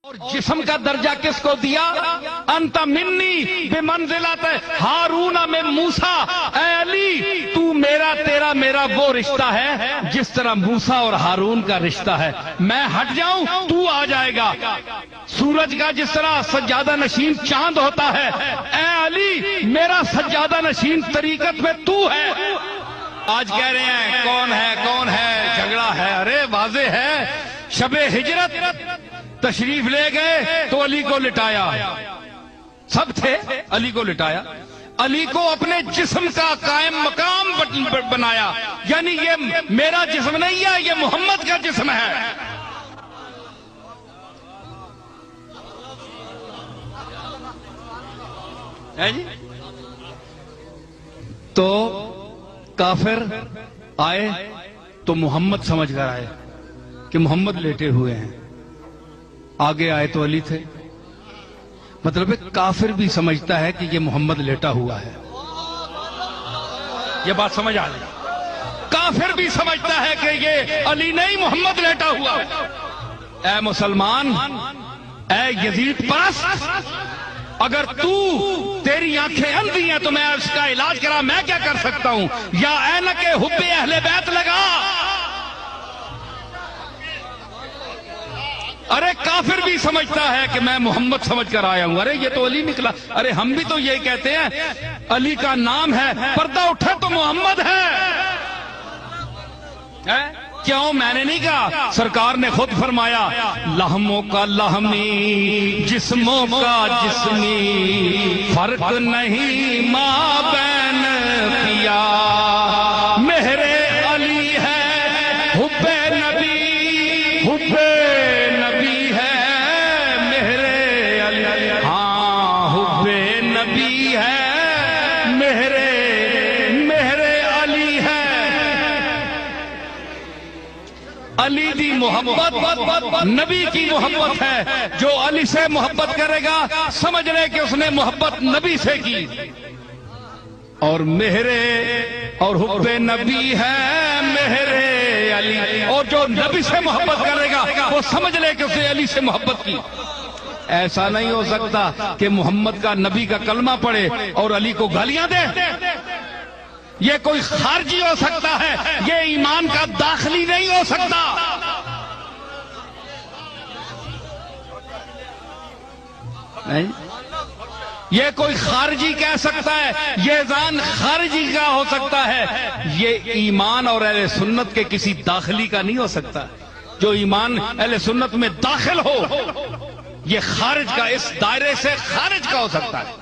اور جسم کا درجہ کس کو دیا؟ انت منی بمنزلت ہارون من موسیٰ، اے علی تو میرا تیرا میرا وہ رشتہ ہے جس طرح موسیٰ اور ہارون کا رشتہ ہے۔ میں ہٹ جاؤں تو آ جائے گا۔ سورج کا جس طرح سجادہ نشین چاند ہوتا ہے، اے علی میرا سجادہ نشین طریقت میں تو ہے۔ آج کہہ رہے ہیں کون ہے جھگڑا ہے، ارے واضح ہے۔ شب ہجرت تشریف لے گئے تو علی کو لٹایا، سب تھے، علی کو لٹایا، علی کو اپنے جسم کا قائم مقام بنایا، یعنی یہ میرا جسم نہیں ہے، یہ محمد کا جسم ہے۔ جی تو کافر آئے تو محمد سمجھ کر آئے کہ محمد لیٹے ہوئے ہیں، آگے آئے تو علی تھے۔ مطلب کافر بھی سمجھتا ہے کہ یہ محمد لیٹا ہوا ہے، یہ بات سمجھ آ رہی۔ کافر بھی سمجھتا ہے کہ یہ علی نہیں محمد لیٹا ہوا ہے۔ اے مسلمان، اے یزید پرست، اگر تیری آنکھیں اندھی ہیں تو میں اس کا علاج کرا، میں کیا کر سکتا ہوں؟ یا اینک حب اہل بیت لگا۔ ارے کافر بھی سمجھتا ہے کہ میں محمد سمجھ کر آیا ہوں، ارے یہ تو علی نکلا۔ ارے ہم بھی تو یہی کہتے ہیں، علی کا نام ہے، پردہ اٹھا تو محمد ہے۔ کیوں؟ میں نے نہیں کہا، سرکار نے خود فرمایا، لحموں کا لحمی جسموں کا جسمی، فرق نہیں ماں بین پیا، مہر علی ہے حب نبی، حب نبی ہے مہر علی، ہاں حب نبی ہے مہر علی ہے۔ علی دی محبت نبی کی محبت ہے، جو علی سے محبت کرے گا سمجھ لے کہ اس نے محبت نبی سے کی، اور مہر اور حب نبی ہے مہر علی، اور جو نبی سے محبت کرے گا وہ سمجھ لے کہ اس نے علی سے محبت کی۔ ایسا نہیں ہو سکتا کہ محمد کا نبی کا کلمہ پڑھے اور علی کو گالیاں دے۔ یہ کوئی خارجی ہو سکتا ہے، یہ ایمان کا داخلی نہیں ہو سکتا۔ نہیں، یہ کوئی خارجی کہہ سکتا ہے، یہ اذان خارجی کا ہو سکتا ہے، یہ ایمان اور اہل سنت کے کسی داخلی کا نہیں ہو سکتا۔ جو ایمان اہل سنت میں داخل ہو، یہ خارج کا، اس دائرے سے خارج کا ہو سکتا ہے۔